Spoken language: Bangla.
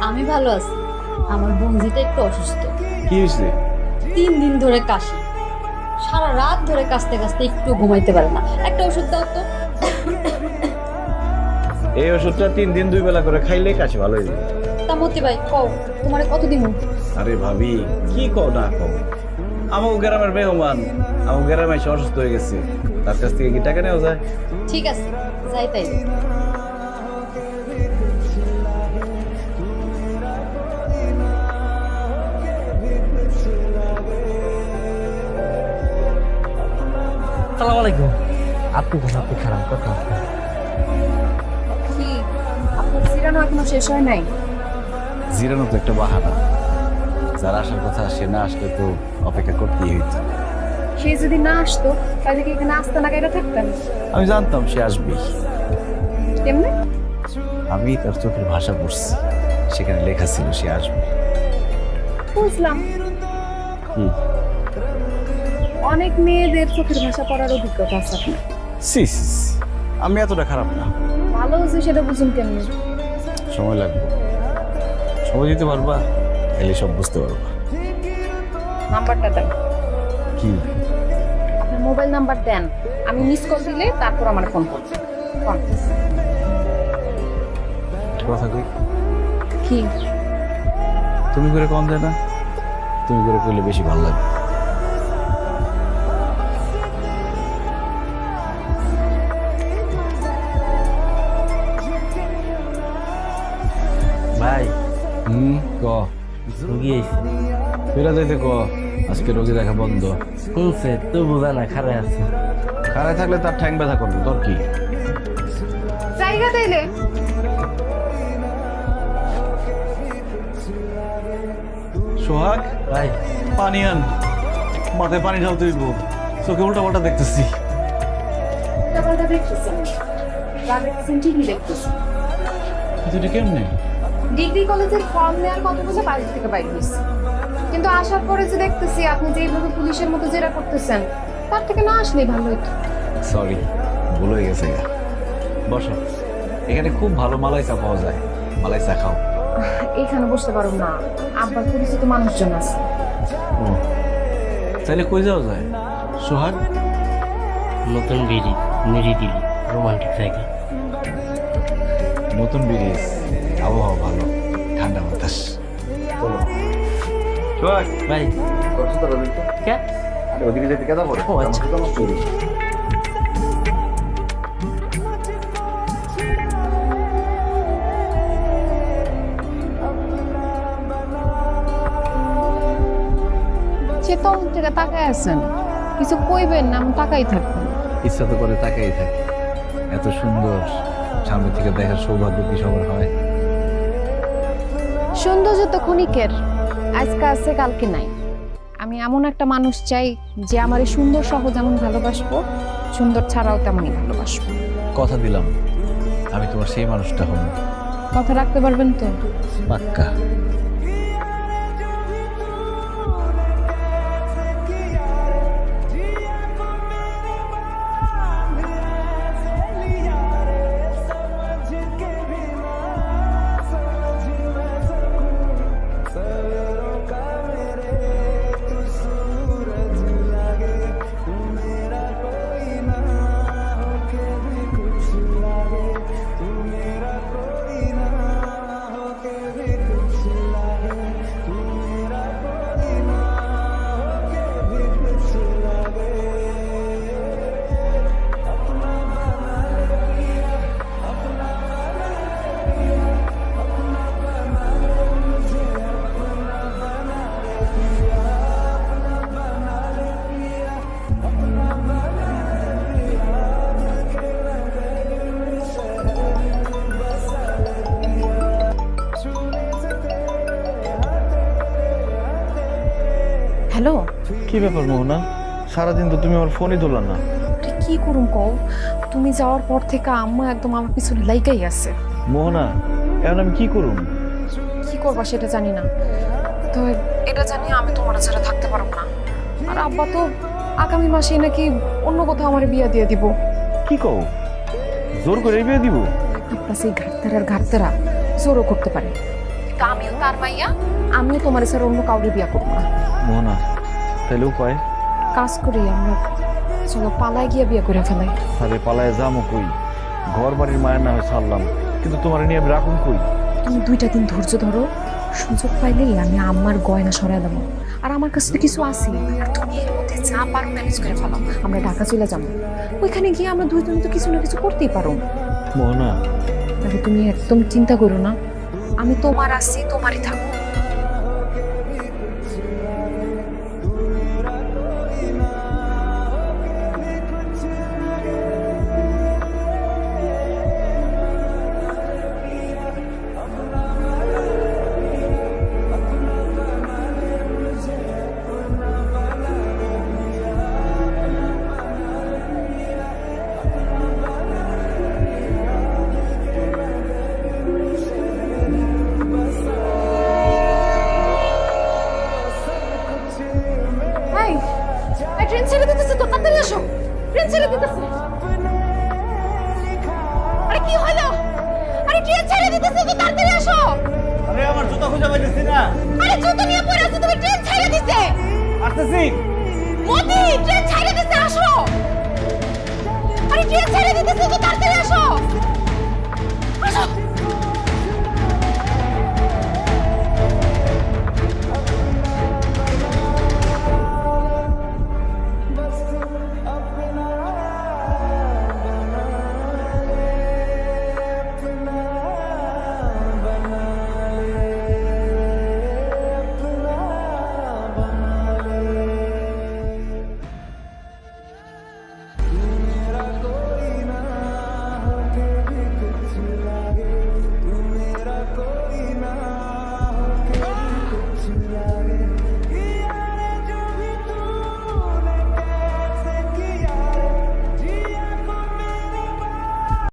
আমি ভালো আছি। আমার বোনজিটা একটু অসুস্থ। কি হয়েছে? 3 দিন ধরে কাশি, সারা রাত ধরে কাশতে কাশতে একটু ঘুমাইতে পারে না। একটা ওষুধ দাও তো। এই ওষুধটা 3 দিন 2 বেলা করে খাইলে কাশি ভালো হয়ে যাবে। তা মতি ভাই কও, তোমারে কত দিন? আরে ভাবি, কি কও না কও, আমার গ্রামের মেহমান, আমার গ্রামে এসে অসুস্থ হয়ে গেছে, তার কাছ থেকে কি টাকা নেওয়া যায়? ঠিক আছে, যাই তাই। আসসালামু আলাইকুম। আপনি কোন আপনি খারাপ কথা কি আপনার জিরানো এখনো শেষ হয় নাই? জিরানো তো একটা বাহানা, যার আসার কথা সে না আসলে তো অপেক্ষা করতেই হইতো। সে যদি না আসতো তাহলে কি এখানে আসতে না গাইরা থাকতেন? আমি জানতাম সে আসবেই। কেমনে? আমি তার চোখের ভাষা পড়ছি, সেখানে লেখা ছিল সে আসবে। বুঝলাম। কি? অনেক মেয়েদের চোখের ভাষা পড়ার অভিজ্ঞতা আছে আপনার। সি সি সি, আমি এতটা খারাপ না। ভালো হচ্ছে সেটা বুঝুন কেমনে? সময় লাগবে, সময় দিতে পারবা, এলে সব বুঝতে পারবা। নাম্বারটা দেন। কি? আপনার মোবাইল নাম্বার দেন, আমি মিস কল দিলে তারপর আমার ফোন করবেন। ফোন। কথা কই, কি? তুমি করে কম দেয় না, তুমি করে করলে বেশি ভালো লাগে। ভাই? ক রুগী আইছে। ফেরা যাইতে ক, আজকে রোগী দেখা বন্ধ। শুনছে তো বোঝা না, খারাপ আছে। খারায় থাকলে তার ঠ্যাং ব্যথা করবে, তোর কি? জায়গা দিলে সোহাগ, ভাই পানি আন, মাথায় পানি ঢালতে দিব, চোখে উল্টা পাল্টা দেখতেছি। উল্টাপাল্টা দেখতেছেন? যা দেখতেছেন ঠিকই দেখতেছেন। কিন্তু এটা কেমনে? ডিগ্রি কলেজের ফর্ম নেওয়ার কথা বলে বাড়ি থেকে বাইরে হয়েছে, কিন্তু আসার পরে যে দেখতেছি আপনি যেভাবে পুলিশের মতো জেরা করতেছেন, তার থেকে না আসলেই ভালো হতো। সরি, ভুল হয়ে গেছে গা। বসো, এখানে খুব ভালো মালাই চা পাওয়া যায়, মালাই চা খাও। এখানে বসতে পারো না, আব্বার পরিচিত মানুষজন আছে। ও, তাহলে কই যাওয়া যায়? সোহাগ, নতুন বিড়ি নিরিবিলি রোমান্টিক জায়গা। নতুন ব্রিজ, আবহাওয়া ভালো, ঠান্ডা বাতাস। সোহাগ ভাই কে? ওদিকে যেতে কেদা পড়ে? ও আচ্ছা। সে তো আমার থেকে তাকায় আছেন, কিছু কইবেন না, আমি তাকাই থাকবেন। ইচ্ছা তো করে তাকাই থাকে, এত সুন্দর সামনে থেকে দেখার সৌভাগ্য কি সবার হয়? সৌন্দর্য তো ক্ষণিকের, আজকে আছে কালকে নাই। আমি এমন একটা মানুষ চাই যে আমার এই সুন্দর সহ যেমন ভালোবাসবো, সুন্দর ছাড়াও তেমনই ভালোবাসবো। কথা দিলাম, আমি তোমার সেই মানুষটা হব। কথা রাখতে পারবেন তো? পাক্কা। হ্যালো, কি ব্যাপার মোহনা, সারাদিন তো তুমি আমার ফোনই ধরলা না। কি করুম কও? তুমি যাওয়ার পর থেকে আম্মা একদম আমার পিছনে লাইগাই আছে। মোহনা, এখন আমি কি করুম? কি করবা সেটা জানি না, তো এটা জানি আমি তোমার ছাড়া থাকতে পারবো না। আর আব্বা তো আগামী মাসে নাকি অন্য কোথাও আমার বিয়া দিয়ে দিব। কি কও, জোর করে বিয়ে দিব? আব্বা সেই ঘাটতারার ঘাটতারা জোরও করতে পারে। কিন্তু আমিও তার মাইয়া, আমিও তোমার স্যার অন্য কাউরে বিয়া করবো না। মোহনা তাহলে উপায়? কাজ করি আমরা, চলো পালায় গিয়ে বিয়ে করে ফেলাই। আরে পালায় যামো কই? ঘর বাড়ির মায়ের নামে ছাড়লাম, কিন্তু তোমার নিয়ে আমি রাখুন কই? তুমি 2টা দিন ধৈর্য ধরো, সুযোগ পাইলেই আমি আমার গয়না সরাই দেবো। আর আমার কাছে তো কিছু আছে, আর তুমি এর মধ্যে যা পারো ম্যানেজ করে ফেলো। আমরা ঢাকা চলে যাবো, ওইখানে গিয়ে আমরা দুইজন তো কিছু না কিছু করতেই পারো। মোহনা আরে তুমি একদম চিন্তা করো না, আমি তোমার আছি, তোমারই থাকো। ট্রেন ছেড়ে দিতেছে তো, তাড়াতাড়ি আসো, ট্রেন ছেড়ে দিতেছে। আরে কি হলো? আরে ট্রেন ছেড়ে দিতেছে তো, তাড়াতাড়ি আসো। আরে আমার জুতা খুঁজে পাইতেছি না। আরে জুতো নিয়ে পড়ে আছো তুমি, ট্রেন ছেড়ে দিছে। আসতেছি। মোদি ট্রেন ছেড়ে দিছে, আসো। আরে ট্রেন ছেড়ে দিতেছে তো, তাড়াতাড়ি আসো, আসো।